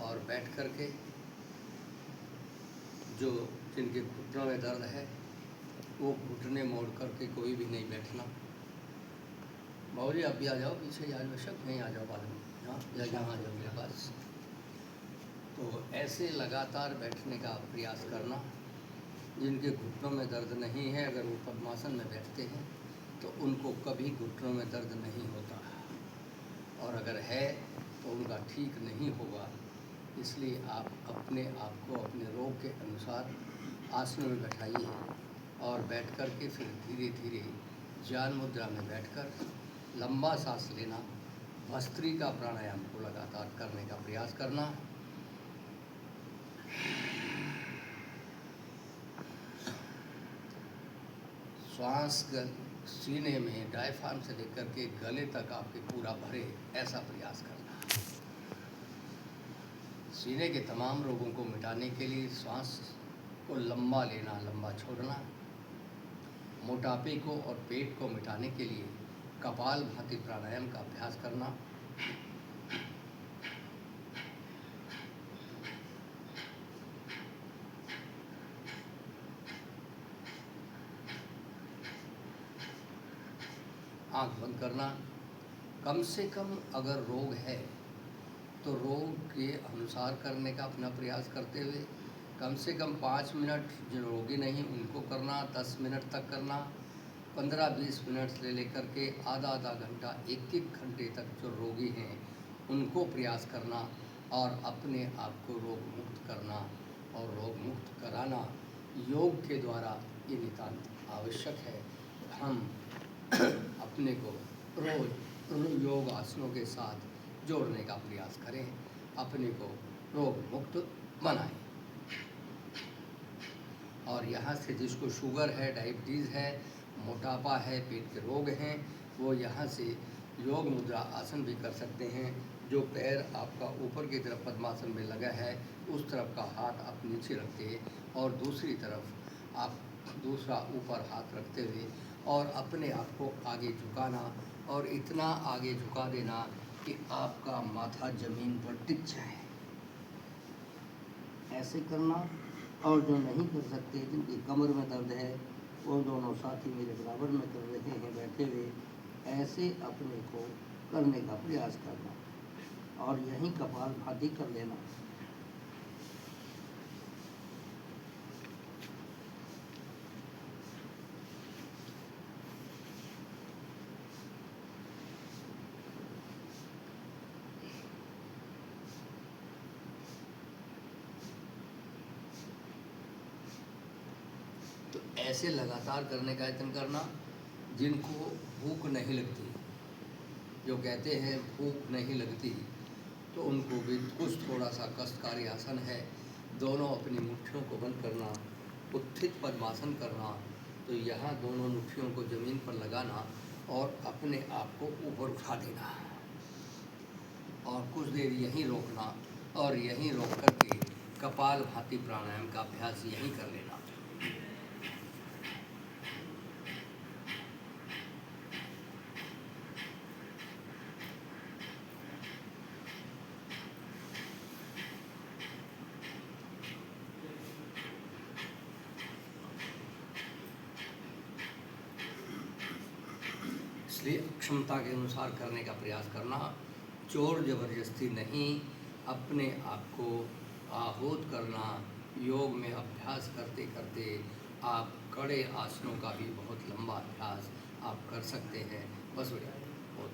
और बैठ कर के जो जिनके घुटनों में दर्द है वो घुटने मोड़ करके कोई भी नहीं बैठना। बाबू जी आप भी आ जाओ, पीछे आज बेशक नहीं आ जाओ बाद में, हाँ या यहाँ आ जाओ मेरे पास। तो ऐसे लगातार बैठने का प्रयास करना। जिनके घुटनों में दर्द नहीं है, अगर वो पद्मासन में बैठते हैं तो उनको कभी घुटनों में दर्द नहीं होता, और अगर है तो उनका ठीक नहीं होगा। इसलिए आप अपने आप को अपने रोग के अनुसार आसनों में बैठाइए और बैठ कर के फिर धीरे धीरे ज्ञान मुद्रा में बैठकर लंबा सांस लेना, भस्त्रिका प्राणायाम को लगातार करने का प्रयास करना। श्वास सीने में डायफ्राम से लेकर के गले तक आपके पूरा भरे, ऐसा प्रयास करना। सीने के तमाम रोगों को मिटाने के लिए श्वास को लंबा लेना, लंबा छोड़ना। मोटापे को और पेट को मिटाने के लिए कपालभाति प्राणायाम का अभ्यास करना। आँख बंद करना। कम से कम अगर रोग है तो रोग के अनुसार करने का अपना प्रयास करते हुए कम से कम 5 मिनट, जो रोगी नहीं उनको करना, 10 मिनट तक करना, 15-20 मिनट से लेकर के आधा घंटा, 1-1 घंटे तक जो रोगी हैं उनको प्रयास करना और अपने आप को रोग मुक्त करना और रोग मुक्त कराना योग के द्वारा ये नितांत आवश्यक है। हम अपने को रोज योग आसनों के साथ जोड़ने का प्रयास करें, अपने को रोग मुक्त बनाएं। और यहाँ से जिसको शुगर है, डायबिटीज़ है, मोटापा है, पेट के रोग हैं, वो यहाँ से योग मुद्रा आसन भी कर सकते हैं। जो पैर आपका ऊपर की तरफ पद्मासन में लगा है उस तरफ का हाथ आप नीचे रखते और दूसरी तरफ आप दूसरा ऊपर हाथ रखते हुए और अपने आप को आगे झुकाना और इतना आगे झुका देना कि आपका माथा ज़मीन पर टिक जाए, ऐसे करना। और जो नहीं कर सकते, जिनकी कमर में दर्द है, वो दोनों साथी मेरे बराबर में कर रहे हैं बैठे हुए, ऐसे अपने को करने का प्रयास करना और यहीं कपालभाति कर लेना। तो ऐसे लगातार करने का यत्न करना। जिनको भूख नहीं लगती, जो कहते हैं भूख नहीं लगती, तो उनको भी कुछ थोड़ा सा कष्टकारी आसन है। दोनों अपनी मुट्ठियों को बंद करना, उत्थित पद्मासन करना। तो यहाँ दोनों मुट्ठियों को ज़मीन पर लगाना और अपने आप को ऊपर उठा देना और कुछ देर यहीं रोकना और यहीं रोक करके कपालभाति प्राणायाम का अभ्यास यहीं कर लेना। इसलिए क्षमता के अनुसार करने का प्रयास करना, जोर जबरदस्ती नहीं, अपने आप को आहूत करना। योग में अभ्यास करते करते आप कड़े आसनों का भी बहुत लंबा अभ्यास आप कर सकते हैं। बस बढ़िया।